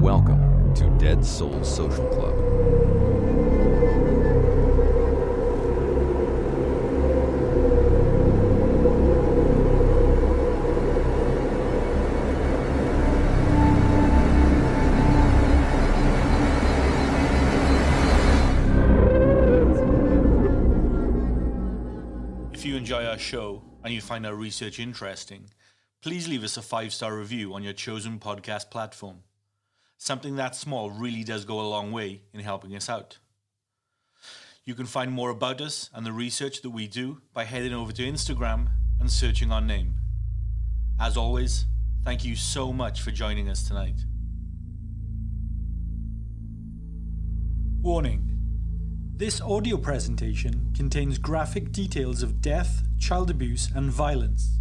Welcome to Dead Souls Social Club. If you enjoy our show and you find our research interesting, please leave us a 5-star review on your chosen podcast platform. Something that small really does go a long way in helping us out. You can find more about us and the research that we do by heading over to Instagram and searching our name. As always, thank you so much for joining us tonight. Warning. This audio presentation contains graphic details of death, child abuse, and violence.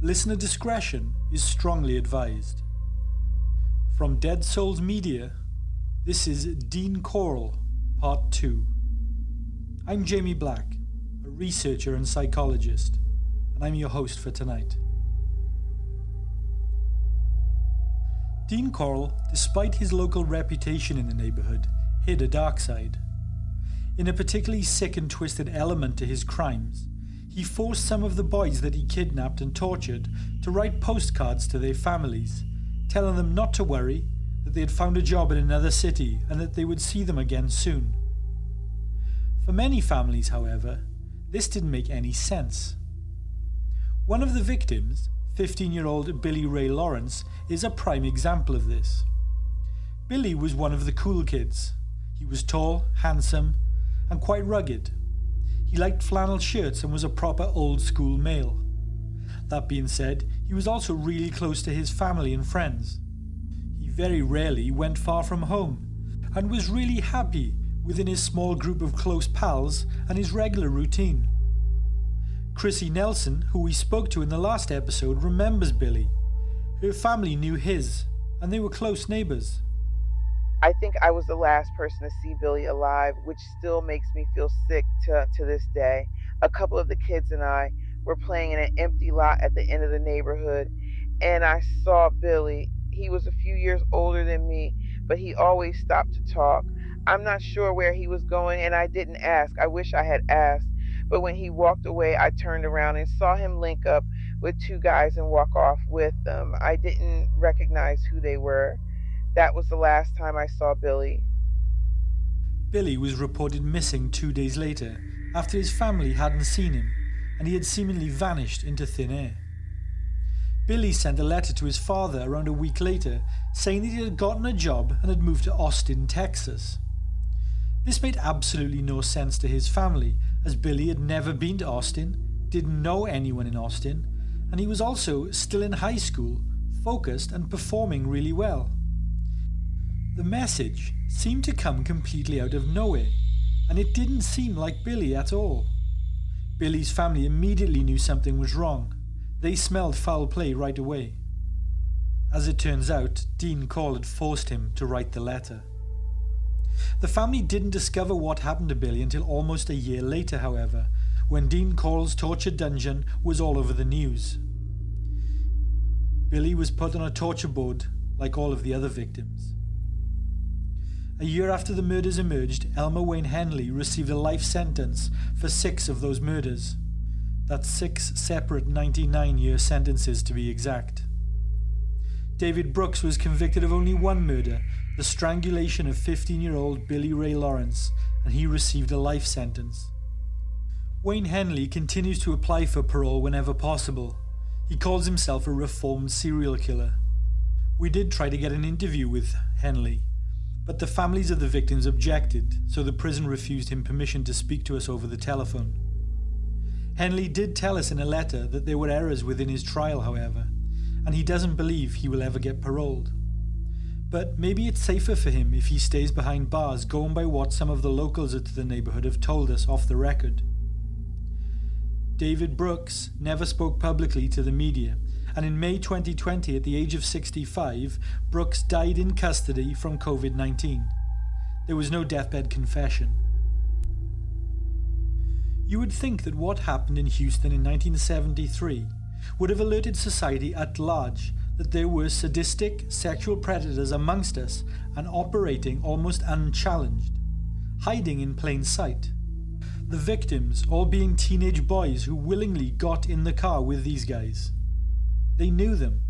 Listener discretion is strongly advised. From Dead Souls Media, this is Dean Corll, Part 2. I'm Jamie Black, a researcher and psychologist, and I'm your host for tonight. Dean Corll, despite his local reputation in the neighbourhood, hid a dark side. In a particularly sick and twisted element to his crimes, he forced some of the boys that he kidnapped and tortured to write postcards to their families, telling them not to worry, that they had found a job in another city and that they would see them again soon. For many families, however, this didn't make any sense. One of the victims, 15-year-old Billy Ray Lawrence, is a prime example of this. Billy was one of the cool kids. He was tall, handsome, and quite rugged. He liked flannel shirts and was a proper old-school male. That being said, he was also really close to his family and friends. He very rarely went far from home, and was really happy within his small group of close pals and his regular routine. Chrissy Nelson, who we spoke to in the last episode, remembers Billy. Her family knew his, and they were close neighbours. I think I was the last person to see Billy alive, which still makes me feel sick to this day. A couple of the kids and I were playing in an empty lot at the end of the neighborhood, and I saw Billy. He was a few years older than me, but he always stopped to talk. I'm not sure where he was going, and I didn't ask. I wish I had asked. But when he walked away, I turned around and saw him link up with two guys and walk off with them. I didn't recognize who they were. That was the last time I saw Billy. Billy was reported missing 2 days later, after his family hadn't seen him, and he had seemingly vanished into thin air. Billy sent a letter to his father around a week later, saying that he had gotten a job and had moved to Austin, Texas. This made absolutely no sense to his family, as Billy had never been to Austin, didn't know anyone in Austin, and he was also still in high school, focused and performing really well. The message seemed to come completely out of nowhere, and it didn't seem like Billy at all. Billy's family immediately knew something was wrong. They smelled foul play right away. As it turns out, Dean Corll had forced him to write the letter. The family didn't discover what happened to Billy until almost a year later, however, when Dean Corll's torture dungeon was all over the news. Billy was put on a torture board like all of the other victims. A year after the murders emerged, Elmer Wayne Henley received a life sentence for 6 of those murders. That's 6 separate 99-year sentences to be exact. David Brooks was convicted of only one murder, the strangulation of 15-year-old Billy Ray Lawrence, and he received a life sentence. Wayne Henley continues to apply for parole whenever possible. He calls himself a reformed serial killer. We did try to get an interview with Henley, but the families of the victims objected, so the prison refused him permission to speak to us over the telephone. Henley did tell us in a letter that there were errors within his trial, however, and he doesn't believe he will ever get paroled. But maybe it's safer for him if he stays behind bars, going by what some of the locals at the neighborhood have told us off the record. David Brooks never spoke publicly to the media, and in May 2020, at the age of 65, Brooks died in custody from COVID-19. There was no deathbed confession. You would think that what happened in Houston in 1973 would have alerted society at large that there were sadistic sexual predators amongst us and operating almost unchallenged, hiding in plain sight. The victims all being teenage boys who willingly got in the car with these guys. They knew them.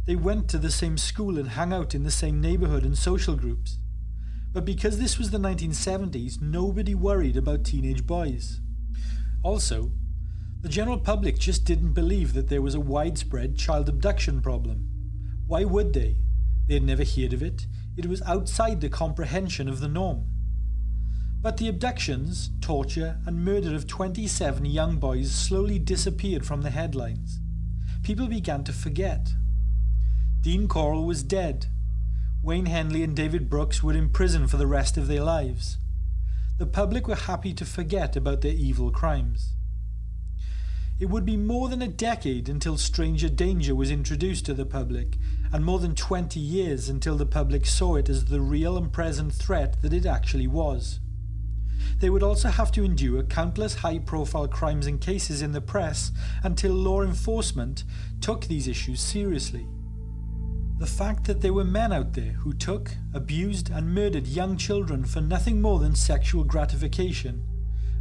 They went to the same school and hung out in the same neighborhood and social groups. But because this was the 1970s, nobody worried about teenage boys. Also, the general public just didn't believe that there was a widespread child abduction problem. Why would they? They had never heard of it. It was outside the comprehension of the norm. But the abductions, torture, and murder of 27 young boys slowly disappeared from the headlines. People began to forget. Dean Corll was dead. Wayne Henley and David Brooks were in prison for the rest of their lives. The public were happy to forget about their evil crimes. It would be more than a decade until Stranger Danger was introduced to the public, and more than 20 years until the public saw it as the real and present threat that it actually was. They would also have to endure countless high-profile crimes and cases in the press until law enforcement took these issues seriously. The fact that there were men out there who took, abused and murdered young children for nothing more than sexual gratification.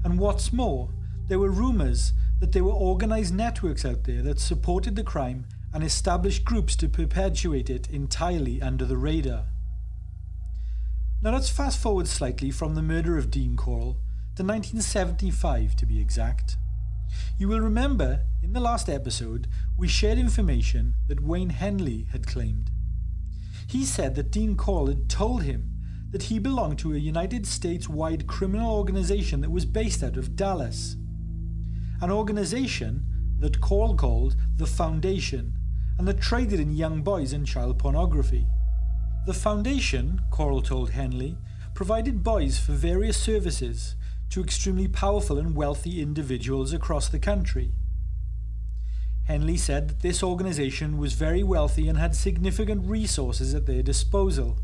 And what's more, there were rumours that there were organised networks out there that supported the crime and established groups to perpetuate it entirely under the radar. Now let's fast forward slightly from the murder of Dean Corll to 1975 to be exact. You will remember, in the last episode, we shared information that Wayne Henley had claimed. He said that Dean Corll had told him that he belonged to a United States-wide criminal organization that was based out of Dallas. An organization that Corll called the Foundation, and that traded in young boys and child pornography. The Foundation, Corll told Henley, provided boys for various services to extremely powerful and wealthy individuals across the country. Henley said that this organization was very wealthy and had significant resources at their disposal.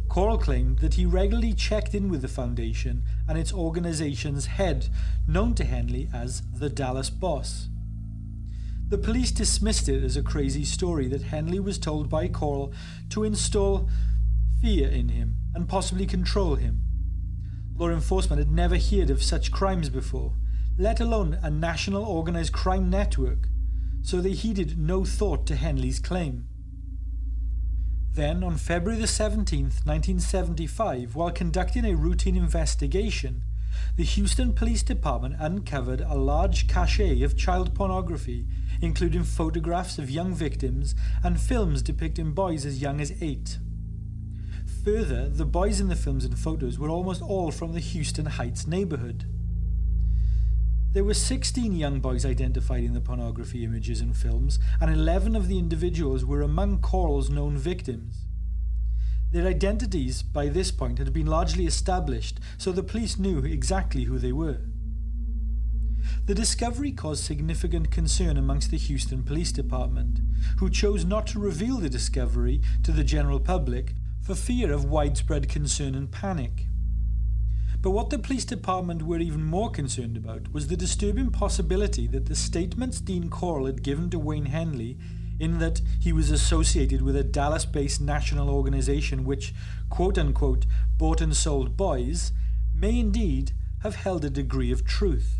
Corll claimed that he regularly checked in with the Foundation and its organization's head, known to Henley as the Dallas Boss. The police dismissed it as a crazy story that Henley was told by Corll to install fear in him and possibly control him. Law enforcement had never heard of such crimes before, let alone a national organized crime network, so they heeded no thought to Henley's claim. Then, on February the 17th, 1975, while conducting a routine investigation, the Houston Police Department uncovered a large cache of child pornography, including photographs of young victims and films depicting boys as young as 8. Further, the boys in the films and photos were almost all from the Houston Heights neighborhood. There were 16 young boys identified in the pornography images and films, and 11 of the individuals were among Corll's known victims. Their identities by this point had been largely established, so the police knew exactly who they were. The discovery caused significant concern amongst the Houston Police Department, who chose not to reveal the discovery to the general public for fear of widespread concern and panic. But what the police department were even more concerned about was the disturbing possibility that the statements Dean Corll had given to Wayne Henley, in that he was associated with a Dallas-based national organization which, quote-unquote, bought and sold boys, may indeed have held a degree of truth.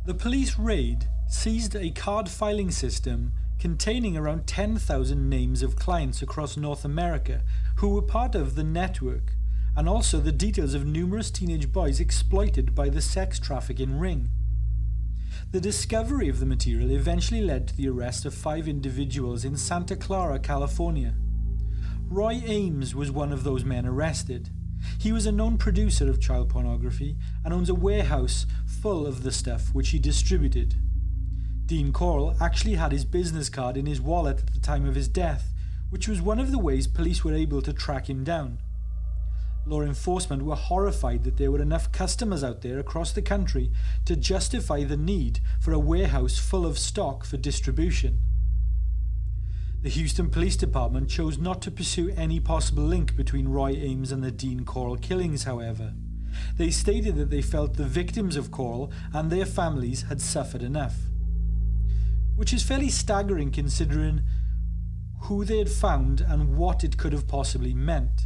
The police raid seized a card filing system containing around 10,000 names of clients across North America who were part of the network, and also the details of numerous teenage boys exploited by the sex trafficking ring. The discovery of the material eventually led to the arrest of 5 individuals in Santa Clara, California. Roy Ames was one of those men arrested. He was a known producer of child pornography and owns a warehouse full of the stuff which he distributed. Dean Corll actually had his business card in his wallet at the time of his death, which was one of the ways police were able to track him down. Law enforcement were horrified that there were enough customers out there across the country to justify the need for a warehouse full of stock for distribution. The Houston Police Department chose not to pursue any possible link between Roy Ames and the Dean Corll killings, however. They stated that they felt the victims of Corll and their families had suffered enough. which is fairly staggering considering who they had found and what it could have possibly meant.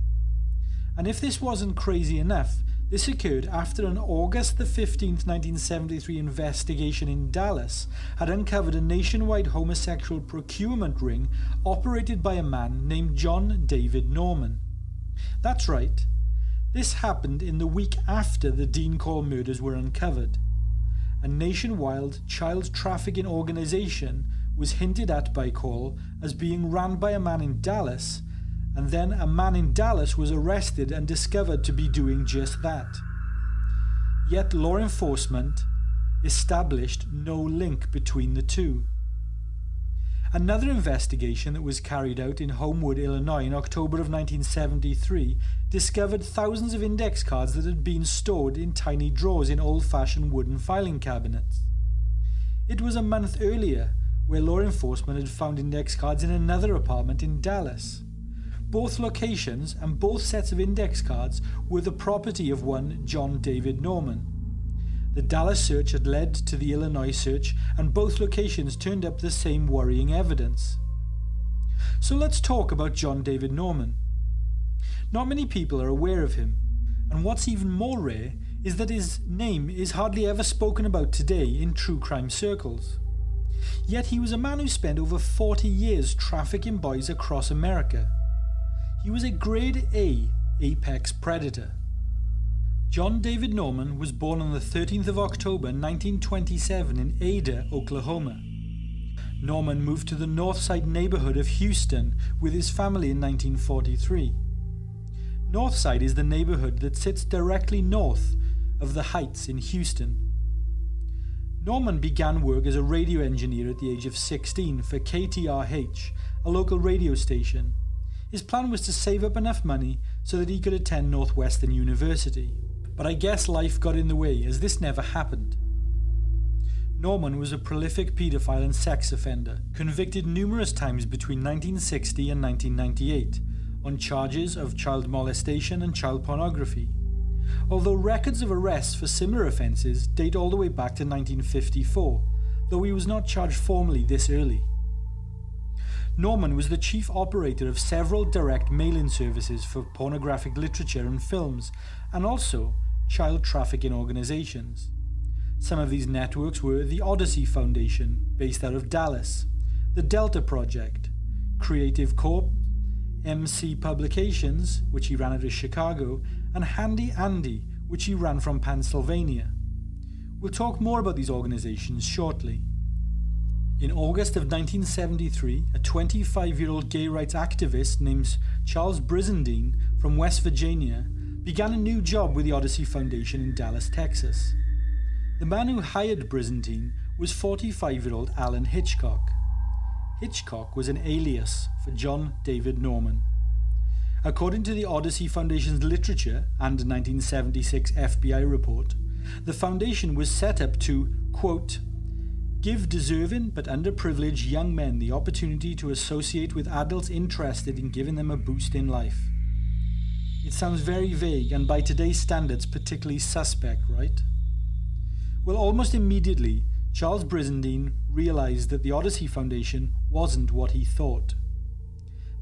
And if this wasn't crazy enough, this occurred after an August the 15th, 1973 investigation in Dallas had uncovered a nationwide homosexual procurement ring operated by a man named John David Norman. That's right. This happened in the week after the Dean Corll murders were uncovered. A nationwide child trafficking organization was hinted at by Corll as being run by a man in Dallas, and then a man in Dallas was arrested and discovered to be doing just that. Yet law enforcement established no link between the two. Another investigation that was carried out in Homewood, Illinois in October of 1973 discovered thousands of index cards that had been stored in tiny drawers in old-fashioned wooden filing cabinets. It was a month earlier where law enforcement had found index cards in another apartment in Dallas. Both locations and both sets of index cards were the property of one John David Norman. The Dallas search had led to the Illinois search, and both locations turned up the same worrying evidence. So let's talk about John David Norman. Not many people are aware of him, and what's even more rare is that his name is hardly ever spoken about today in true crime circles. Yet he was a man who spent over 40 years trafficking boys across America. He was a grade A apex predator. John David Norman was born on the 13th of October 1927 in Ada, Oklahoma. Norman moved to the Northside neighborhood of Houston with his family in 1943. Northside is the neighborhood that sits directly north of the Heights in Houston. Norman began work as a radio engineer at the age of 16 for KTRH, a local radio station. His plan was to save up enough money so that he could attend Northwestern University. But I guess life got in the way, as this never happened. Norman was a prolific paedophile and sex offender, convicted numerous times between 1960 and 1998 on charges of child molestation and child pornography, although records of arrests for similar offences date all the way back to 1954, though he was not charged formally this early. Norman was the chief operator of several direct mail-in services for pornographic literature and films, and also child trafficking organizations. Some of these networks were the Odyssey Foundation, based out of Dallas, the Delta Project, Creative Corp, MC Publications, which he ran out of Chicago, and Handy Andy, which he ran from Pennsylvania. We'll talk more about these organizations shortly. In August of 1973, a 25-year-old gay rights activist named Charles Brizendine from West Virginia began a new job with the Odyssey Foundation in Dallas, Texas. The man who hired Brizendine was 45-year-old Alan Hitchcock. Hitchcock was an alias for John David Norman. According to the Odyssey Foundation's literature and a 1976 FBI report, the foundation was set up to, quote, give deserving but underprivileged young men the opportunity to associate with adults interested in giving them a boost in life. It sounds very vague and by today's standards particularly suspect, right? Well, almost immediately, Charles Brizendine realized that the Odyssey Foundation wasn't what he thought.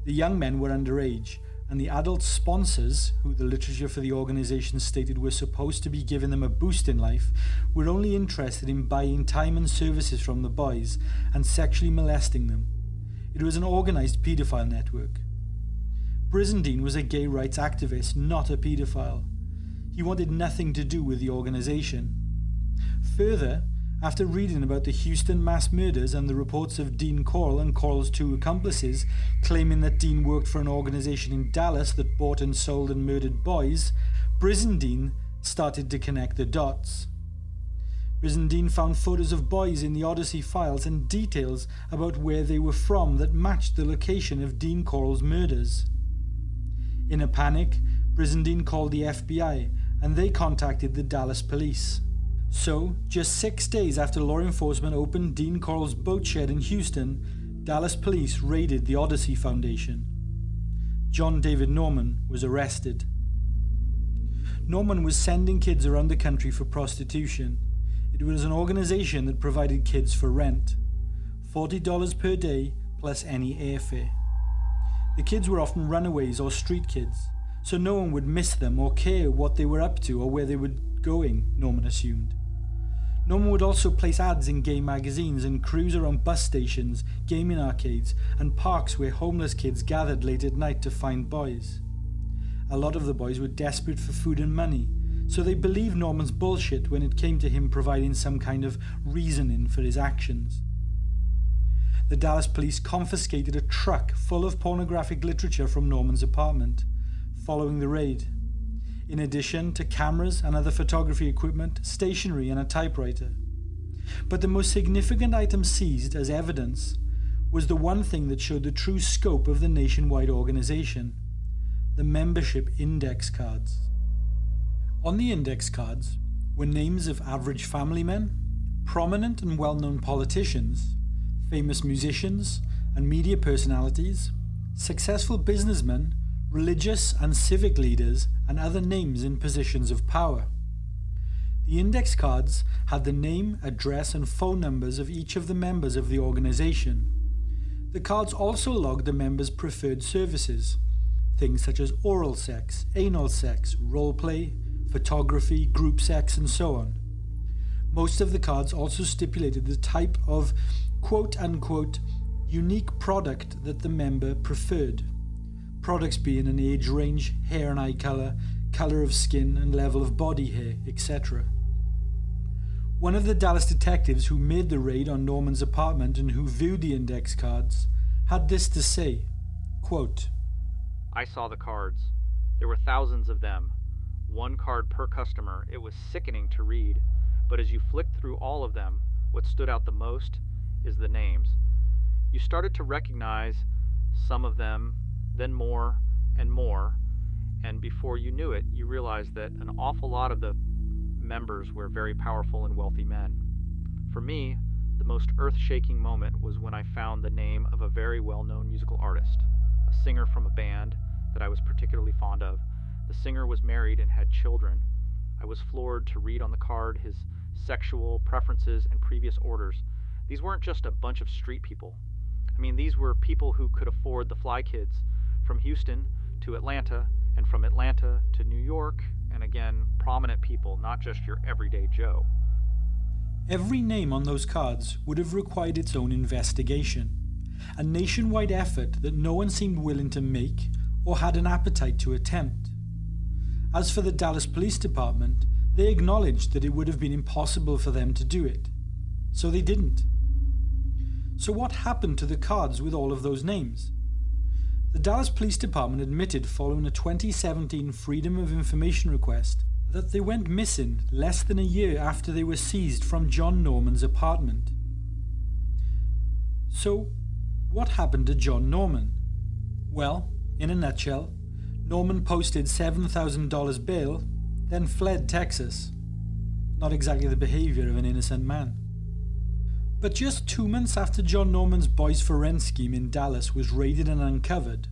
The young men were underage, and the adult sponsors, who the literature for the organization stated were supposed to be giving them a boost in life, were only interested in buying time and services from the boys and sexually molesting them. It was an organized paedophile network. Brizendine was a gay rights activist, not a paedophile. He wanted nothing to do with the organization. Further, after reading about the Houston mass murders and the reports of Dean Corll and Corll's two accomplices claiming that Dean worked for an organization in Dallas that bought and sold and murdered boys, Brizendine started to connect the dots. Brizendine found photos of boys in the Odyssey files and details about where they were from that matched the location of Dean Corll's murders. In a panic, Brizendine called the FBI and they contacted the Dallas police. So, just 6 days after law enforcement opened Dean Corll's boat shed in Houston, Dallas police raided the Odyssey Foundation. John David Norman was arrested. Norman was sending kids around the country for prostitution. It was an organization that provided kids for rent. $40 per day plus any airfare. The kids were often runaways or street kids, so no one would miss them or care what they were up to or where they were going, Norman assumed. Norman would also place ads in gay magazines and cruise around bus stations, gaming arcades, and parks where homeless kids gathered late at night to find boys. A lot of the boys were desperate for food and money, so they believed Norman's bullshit when it came to him providing some kind of reasoning for his actions. The Dallas police confiscated a truck full of pornographic literature from Norman's apartment following the raid, in addition to cameras and other photography equipment, stationery and a typewriter. But the most significant item seized as evidence was the one thing that showed the true scope of the nationwide organization: the membership index cards. On the index cards were names of average family men, prominent and well-known politicians, famous musicians and media personalities, successful businessmen, religious and civic leaders, and other names in positions of power. The index cards had the name, address, and phone numbers of each of the members of the organization. The cards also logged the members' preferred services, things such as oral sex, anal sex, roleplay, photography, group sex, and so on. Most of the cards also stipulated the type of quote-unquote unique product that the member preferred. Products being an age range, hair and eye colour, colour of skin and level of body hair, etc. One of the Dallas detectives who made the raid on Norman's apartment and who viewed the index cards had this to say, quote, "I saw the cards. There were thousands of them. One card per customer. It was sickening to read. But as you flicked through all of them, what stood out the most is the names. You started to recognize some of them, then more and more, and before you knew it, you realized that an awful lot of the members were very powerful and wealthy men. For me, the most earth-shaking moment was when I found the name of a very well-known musical artist, a singer from a band that I was particularly fond of. The singer was married and had children. I was floored to read on the card his sexual preferences and previous orders. These weren't just a bunch of street people. I mean, these were people who could afford the fly kids, from Houston to Atlanta, and from Atlanta to New York, and again, prominent people, not just your everyday Joe. Every name on those cards would have required its own investigation, a nationwide effort that no one seemed willing to make or had an appetite to attempt. As for the Dallas Police Department, they acknowledged that it would have been impossible for them to do it, so they didn't. So what happened to the cards with all of those names? The Dallas Police Department admitted following a 2017 Freedom of Information request that they went missing less than a year after they were seized from John Norman's apartment. So, what happened to John Norman? Well, in a nutshell, Norman posted $7,000 bail, then fled Texas. Not exactly the behavior of an innocent man. But just 2 months after John Norman's Boys for Rent scheme in Dallas was raided and uncovered,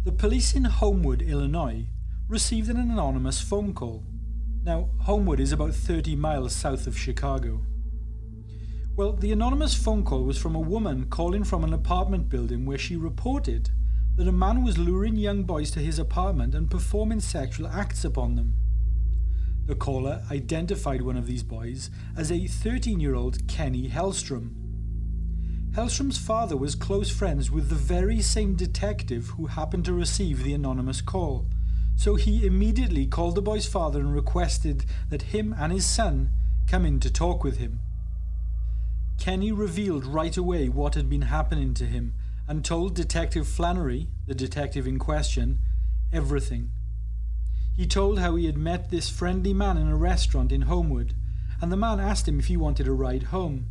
the police in Homewood, Illinois, received an anonymous phone call. Now, Homewood is about 30 miles south of Chicago. Well, the anonymous phone call was from a woman calling from an apartment building where she reported that a man was luring young boys to his apartment and performing sexual acts upon them. The caller identified one of these boys as a 13-year-old Kenny Hellstrom. Hellstrom's father was close friends with the very same detective who happened to receive the anonymous call, so he immediately called the boy's father and requested that him and his son come in to talk with him. Kenny revealed right away what had been happening to him and told Detective Flannery, the detective in question, everything. He told how he had met this friendly man in a restaurant in Homewood, and the man asked him if he wanted a ride home,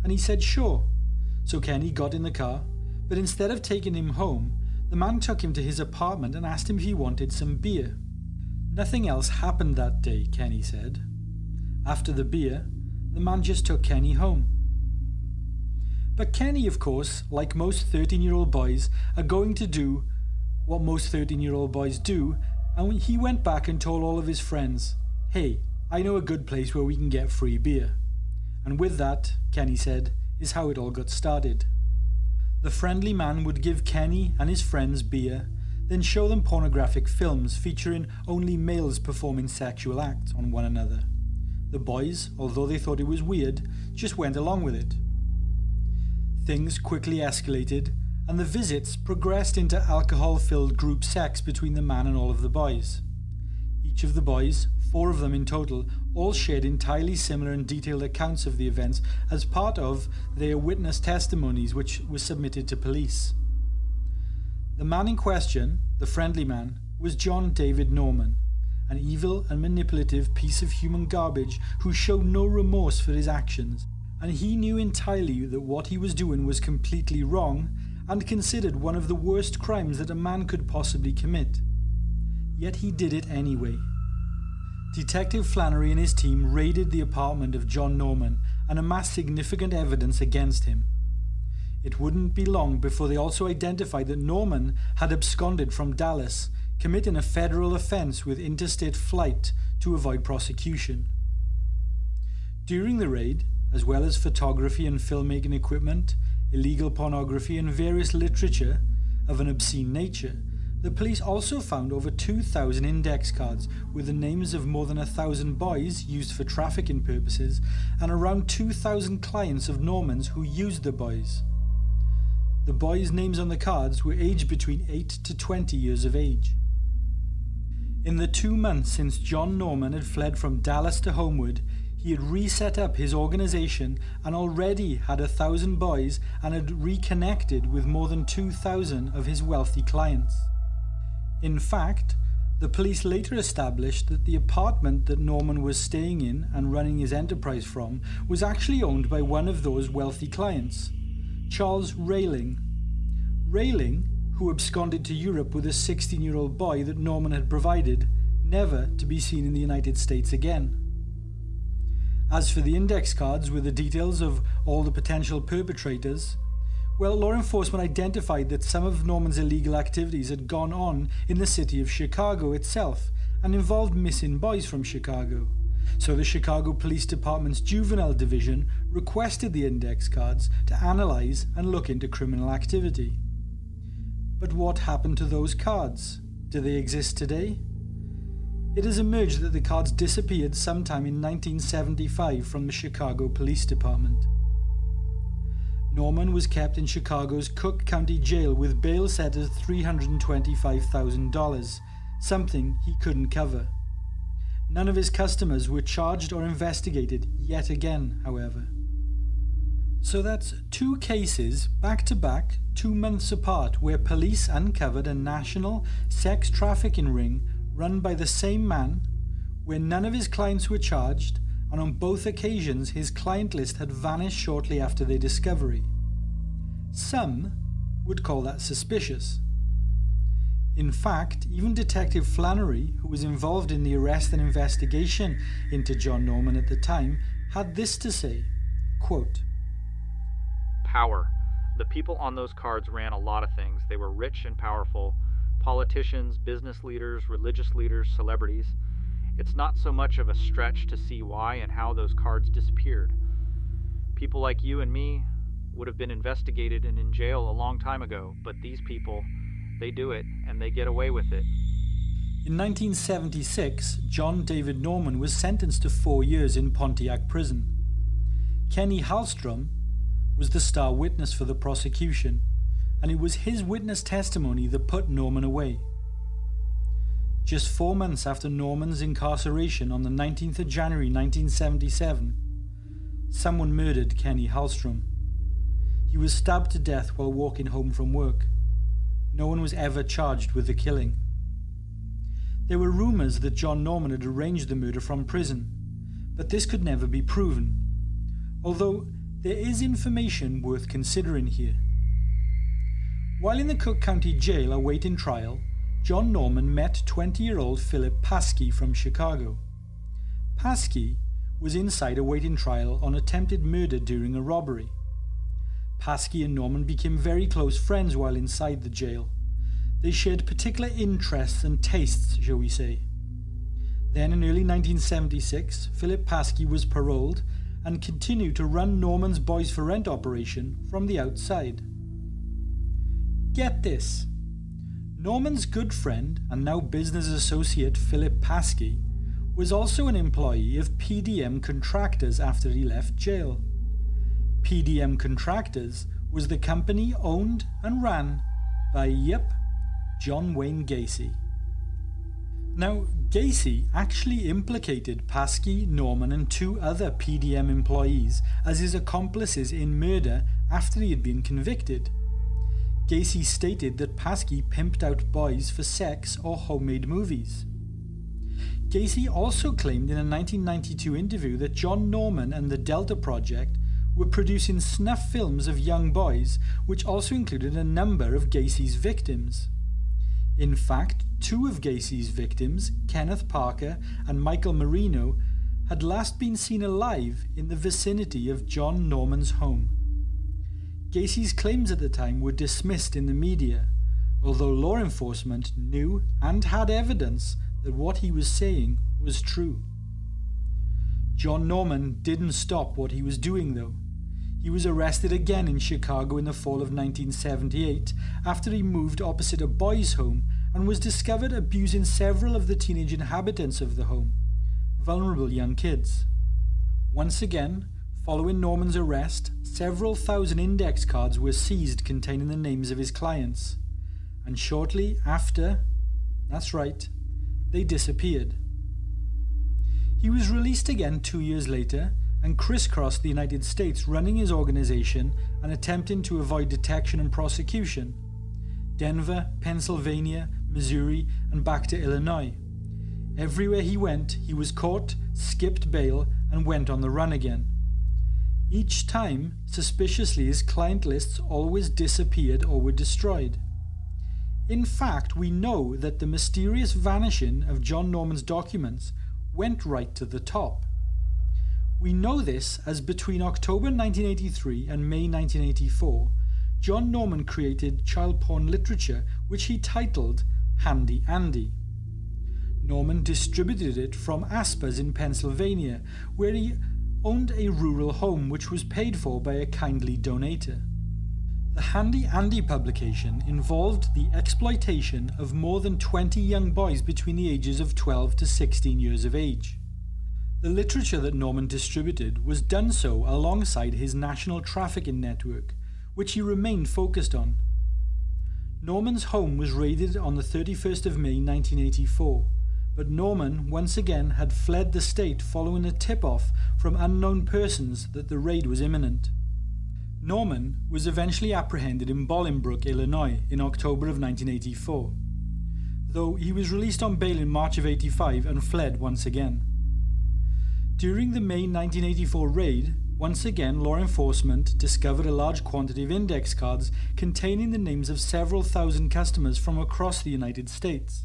and he said sure. So Kenny got in the car, but instead of taking him home, the man took him to his apartment and asked him if he wanted some beer. Nothing else happened that day, Kenny said. After the beer, the man just took Kenny home. But Kenny, of course, like most 13-year-old boys, are going to do what most 13-year-old boys do, and he went back and told all of his friends, "Hey, I know a good place where we can get free beer." And with that, Kenny said, is how it all got started. The friendly man would give Kenny and his friends beer, then show them pornographic films featuring only males performing sexual acts on one another. The boys, although they thought it was weird, just went along with it. Things quickly escalated, and the visits progressed into alcohol-filled group sex between the man and all of the boys. Each of the boys, 4 of them in total, all shared entirely similar and detailed accounts of the events as part of their witness testimonies which were submitted to police. The man in question, the friendly man, was John David Norman, an evil and manipulative piece of human garbage who showed no remorse for his actions, and he knew entirely that what he was doing was completely wrong and considered one of the worst crimes that a man could possibly commit. Yet he did it anyway. Detective Flannery and his team raided the apartment of John Norman and amassed significant evidence against him. It wouldn't be long before they also identified that Norman had absconded from Dallas, committing a federal offense with interstate flight to avoid prosecution. During the raid, as well as photography and filmmaking equipment, illegal pornography and various literature of an obscene nature, the police also found over 2,000 index cards with the names of more than 1,000 boys used for trafficking purposes and around 2,000 clients of Norman's who used the boys. The boys' names on the cards were aged between 8 to 20 years of age. In the 2 months since John Norman had fled from Dallas to Homewood, he had reset up his organization and already had 1,000 boys and had reconnected with more than 2,000 of his wealthy clients. In fact, the police later established that the apartment that Norman was staying in and running his enterprise from was actually owned by one of those wealthy clients, Charles Railing. Railing, who absconded to Europe with a 16-year-old boy that Norman had provided, never to be seen in the United States again. As for the index cards with the details of all the potential perpetrators, well, law enforcement identified that some of Norman's illegal activities had gone on in the city of Chicago itself and involved missing boys from Chicago. So the Chicago Police Department's Juvenile Division requested the index cards to analyze and look into criminal activity. But what happened to those cards? Do they exist today? It has emerged that the cards disappeared sometime in 1975 from the Chicago Police Department. Norman was kept in Chicago's Cook County Jail with bail set at $325,000, something he couldn't cover. None of his customers were charged or investigated yet again, however. So that's 2 cases back to back, 2 months apart, where police uncovered a national sex trafficking ring run by the same man, where none of his clients were charged, and on both occasions his client list had vanished shortly after their discovery. Some would call that suspicious. In fact, even Detective Flannery, who was involved in the arrest and investigation into John Norman at the time, had this to say, quote, Power. The people on those cards ran a lot of things. They were rich and powerful. Politicians, business leaders, religious leaders, celebrities. It's not so much of a stretch to see why and how those cards disappeared. People like you and me would have been investigated and in jail a long time ago, but these people, they do it and they get away with it. In 1976, John David Norman was sentenced to 4 years in Pontiac prison. Kenny Hallstrom was the star witness for the prosecution, and it was his witness testimony that put Norman away. Just 4 months after Norman's incarceration on the 19th of January 1977, someone murdered Kenny Hallstrom. He was stabbed to death while walking home from work. No one was ever charged with the killing. There were rumors that John Norman had arranged the murder from prison, but this could never be proven, although there is information worth considering here. While in the Cook County Jail awaiting trial, John Norman met 20-year-old Philip Paskey from Chicago. Paskey was inside awaiting trial on attempted murder during a robbery. Paskey and Norman became very close friends while inside the jail. They shared particular interests and tastes, shall we say. Then in early 1976, Philip Paskey was paroled and continued to run Norman's Boys for Rent operation from the outside. Get this. Norman's good friend and now business associate Philip Paskey was also an employee of PDM Contractors after he left jail. PDM Contractors was the company owned and ran by, John Wayne Gacy. Now, Gacy actually implicated Paskey, Norman and 2 other PDM employees as his accomplices in murder after he had been convicted. Gacy stated that Paskey pimped out boys for sex or homemade movies. Gacy also claimed in a 1992 interview that John Norman and the Delta Project were producing snuff films of young boys, which also included a number of Gacy's victims. In fact, 2 of Gacy's victims, Kenneth Parker and Michael Marino, had last been seen alive in the vicinity of John Norman's home. Gacy's claims at the time were dismissed in the media, although law enforcement knew and had evidence that what he was saying was true. John Norman didn't stop what he was doing though. He was arrested again in Chicago in the fall of 1978 after he moved opposite a boys' home and was discovered abusing several of the teenage inhabitants of the home, vulnerable young kids. Once again, following Norman's arrest, several thousand index cards were seized containing the names of his clients, and shortly after, that's right, they disappeared. He was released again 2 years later and crisscrossed the United States running his organization and attempting to avoid detection and prosecution. Denver, Pennsylvania, Missouri, and back to Illinois. Everywhere he went, he was caught, skipped bail, and went on the run again. Each time, suspiciously, his client lists always disappeared or were destroyed. In fact, we know that the mysterious vanishing of John Norman's documents went right to the top. We know this as between October 1983 and May 1984, John Norman created child porn literature which he titled Handy Andy. Norman distributed it from Asper's in Pennsylvania, where he owned a rural home which was paid for by a kindly donator. The Handy Andy publication involved the exploitation of more than 20 young boys between the ages of 12 to 16 years of age. The literature that Norman distributed was done so alongside his national trafficking network, which he remained focused on. Norman's home was raided on the 31st of May 1984, but Norman once again had fled the state following a tip-off from unknown persons that the raid was imminent. Norman was eventually apprehended in Bolingbrook, Illinois in October of 1984, though he was released on bail in March of 85 and fled once again. During the May 1984 raid, once again law enforcement discovered a large quantity of index cards containing the names of several thousand customers from across the United States.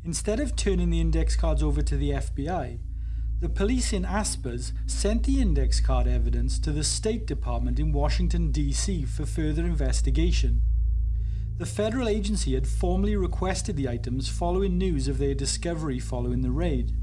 Instead of turning the index cards over to the FBI, the police in Asper's sent the index card evidence to the State Department in Washington, D.C. for further investigation. The federal agency had formally requested the items following news of their discovery following the raid.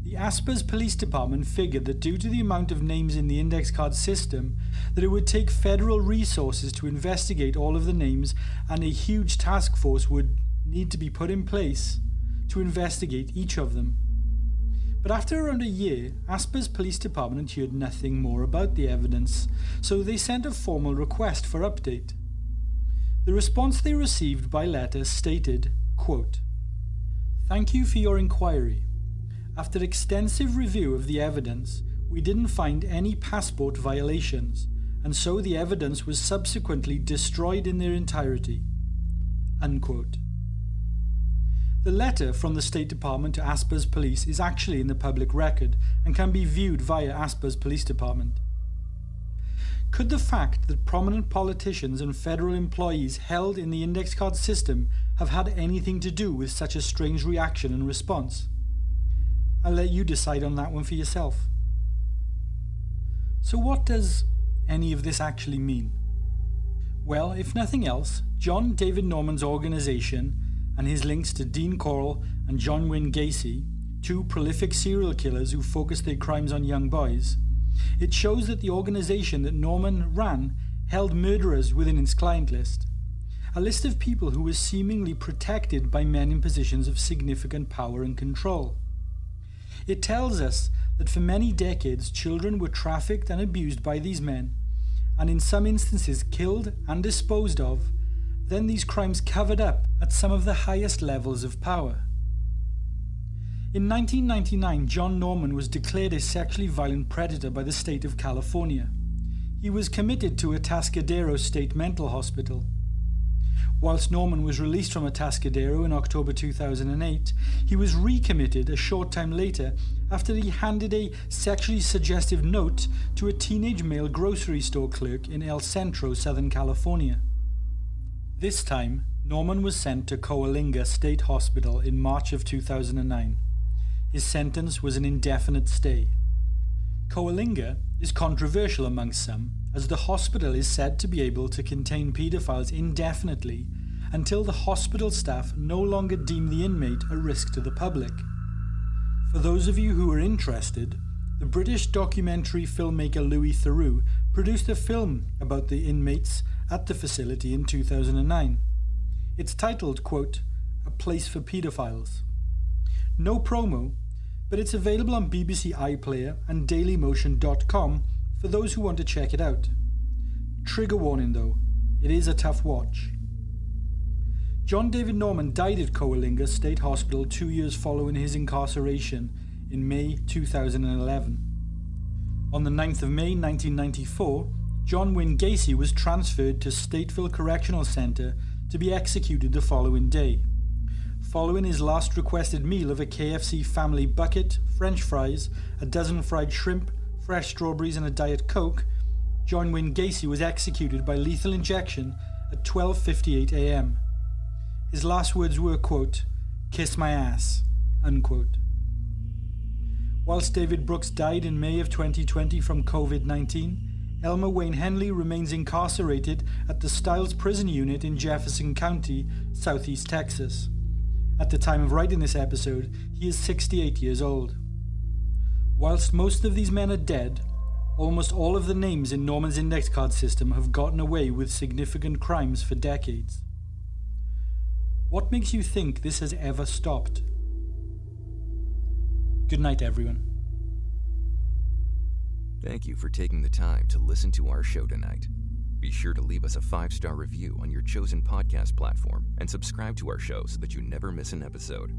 The Asper's Police Department figured that due to the amount of names in the index card system, that it would take federal resources to investigate all of the names, and a huge task force would need to be put in place to investigate each of them. But after around a year, Asper's Police Department heard nothing more about the evidence, so they sent a formal request for update. The response they received by letter stated, quote, "Thank you for your inquiry. After extensive review of the evidence, we didn't find any passport violations, and so the evidence was subsequently destroyed in their entirety." Unquote. The letter from the State Department to Asper's Police is actually in the public record and can be viewed via Asper's Police Department. Could the fact that prominent politicians and federal employees held in the index card system have had anything to do with such a strange reaction and response? I'll let you decide on that one for yourself. So what does any of this actually mean? Well, if nothing else, John David Norman's organization and his links to Dean Corll and John Wayne Gacy, 2 prolific serial killers who focused their crimes on young boys, it shows that the organization that Norman ran held murderers within its client list, a list of people who were seemingly protected by men in positions of significant power and control. It tells us that for many decades children were trafficked and abused by these men, and in some instances killed and disposed of, then these crimes covered up at some of the highest levels of power. In 1999, John Norman was declared a sexually violent predator by the state of California. He was committed to Atascadero State Mental Hospital. Whilst Norman was released from Atascadero in October 2008, he was recommitted a short time later after he handed a sexually suggestive note to a teenage male grocery store clerk in El Centro, Southern California. This time, Norman was sent to Coalinga State Hospital in March of 2009. His sentence was an indefinite stay. Coalinga is controversial amongst some, as the hospital is said to be able to contain paedophiles indefinitely until the hospital staff no longer deem the inmate a risk to the public. For those of you who are interested, the British documentary filmmaker Louis Theroux produced a film about the inmates at the facility in 2009. It's titled, quote, "A Place for Paedophiles." No promo, but it's available on BBC iPlayer and dailymotion.com for those who want to check it out. Trigger warning though, it is a tough watch. John David Norman died at Coalinga State Hospital 2 years following his incarceration in May 2011. On the 9th of May 1994, John Wayne Gacy was transferred to Stateville Correctional Centre to be executed the following day. Following his last requested meal of a KFC family bucket, French fries, a dozen fried shrimp, fresh strawberries and a Diet Coke, John Wayne Gacy was executed by lethal injection at 12:58 a.m. His last words were, quote, "Kiss my ass," unquote. Whilst David Brooks died in May of 2020 from COVID-19, Elmer Wayne Henley remains incarcerated at the Stiles Prison Unit in Jefferson County, southeast Texas. At the time of writing this episode, he is 68 years old. Whilst most of these men are dead, almost all of the names in Norman's index card system have gotten away with significant crimes for decades. What makes you think this has ever stopped? Good night, everyone. Thank you for taking the time to listen to our show tonight. Be sure to leave us a 5-star review on your chosen podcast platform and subscribe to our show so that you never miss an episode.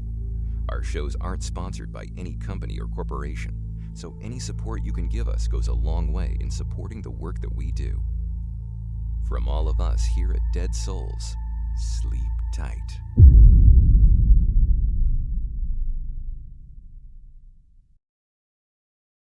Our shows aren't sponsored by any company or corporation, so any support you can give us goes a long way in supporting the work that we do. From all of us here at Dead Souls, sleep tight.